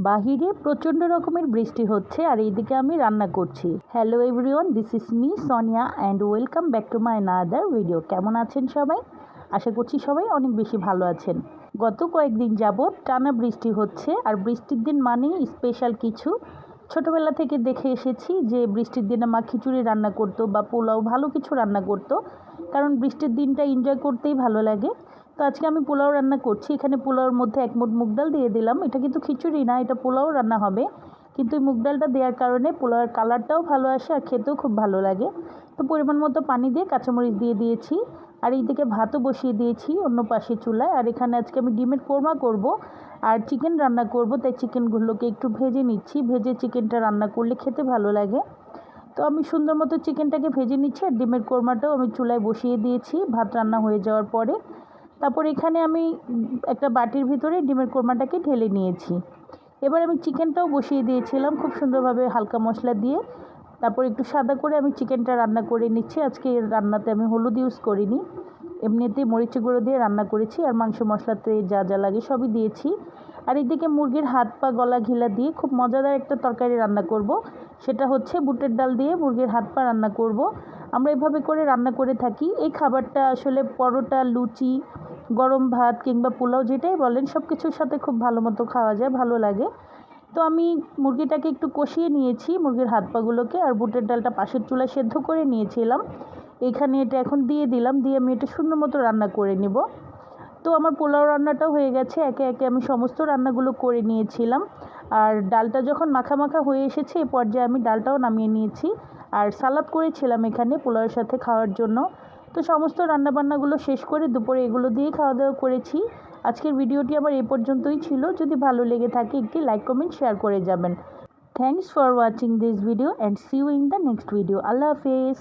বাহিরে প্রচণ্ড রকমের বৃষ্টি হচ্ছে আর এইদিকে আমি রান্না করছি। Hello everyone, this is me Sonia and welcome back to my another video. কেমন আছেন সবাই? আশা করছি সবাই অনেক বেশি ভালো আছেন। গত কয়েকদিন যাবৎ টানা বৃষ্টি হচ্ছে আর বৃষ্টির দিন মানেই স্পেশাল কিছু। ছোটোবেলা থেকে দেখে এসেছি যে বৃষ্টির দিনে মা খিচুড়ি রান্না করতো বা পোলাও, ভালো কিছু রান্না করতো, কারণ বৃষ্টির দিনটা এনজয় করতেই ভালো লাগে। তো আজকে আমি পোলাও রান্না করছি। এখানে পোলাওর মধ্যে এক মুঠ মুগ ডাল দিয়ে দিলাম। এটা কিন্তু খিচুড়ি না, এটা পোলাও রান্না হবে, কিন্তু এই মুগ ডালটা দেওয়ার কারণে পোলাওয়ের কালারটাও ভালো আসে আর খেতেও খুব ভালো লাগে। তো পরিমাণ মতো পানি দিয়ে কাঁচামরিচ দিয়ে দিয়েছি আর এইদিকে ভাতও বসিয়ে দিয়েছি অন্য পাশে চুলায়। আর এখানে আজকে আমি ডিমের কোরমা করব আর চিকেন রান্না করব, তাই চিকেনগুলোকে একটু ভেজে নিচ্ছি। ভেজে চিকেনটা রান্না করলে খেতে ভালো লাগে। তো আমি সুন্দর মতো চিকেনটাকে ভেজে নিচ্ছি আর ডিমের কোরমাটাও আমি চুলায় বসিয়ে দিয়েছি ভাত রান্না হয়ে যাওয়ার পরে। তারপর এখানে আমি একটা বাটির ভিতরে ডিমের কোরমাটাকে ঢেলে নিয়েছি। এবার আমি চিকেনটাও বসিয়ে দিয়েছিলাম খুব সুন্দরভাবে হালকা মশলা দিয়ে। তারপর একটু সাদা করে আমি চিকেনটা রান্না করে নিচ্ছি। আজকে এর রান্নাতে আমি হলুদ ইউজ করিনি, এমনিতেই মরিচ গুঁড়ো দিয়ে রান্না করেছি আর মাংস মশলাতে যা যা লাগে সবই দিয়েছি। আর এদিকে মুরগির হাত পা গলা ঘিলা দিয়ে খুব মজাদার একটা তরকারি রান্না করব, সেটা হচ্ছে বুটের ডাল দিয়ে মুরগির হাত পা রান্না করব। আমরা এভাবে করে রান্না করে থাকি। এই খাবারটা আসলে পরোটা, লুচি, গরম ভাত কিংবা পোলাও যেটাই বলেন সব কিছুর সাথে খুব ভালো মতো খাওয়া যায়, ভালো লাগে। তো আমি মুরগিটাকে একটু কষিয়ে নিয়েছি, মুরগির হাত পাগুলোকে, আর বুটের ডালটা পাশের চুলায় সেদ্ধ করে নিয়েছিলাম। এইখানে এটা এখন দিয়ে দিলাম, দিয়ে আমি এটা সুন্দর মতো রান্না করে নিব। তো আমার পোলাও রান্নাটাও হয়ে গেছে। একে একে আমি সমস্ত রান্নাগুলো করে নিয়েছিলাম। আর ডালটা যখন মাখা মাখা হয়ে এসেছে এই পর্যায়ে আমি ডালটাও নামিয়ে নিয়েছি। আর সালাদ করেছিলাম এখানে পোলাওয়ের সাথে খাওয়ার জন্য। তো সমস্ত রান্নাবান্নাগুলো শেষ করে দুপুরে এগুলো দিয়েই খাওয়া দাওয়া করেছি। আজকের ভিডিওটি আমার এই পর্যন্তই ছিল। যদি ভালো লেগে থাকে একটি লাইক, কমেন্ট, শেয়ার করে যাবেন। Thanks for watching this video and see you in the next video. আল্লাহ হাফেজ।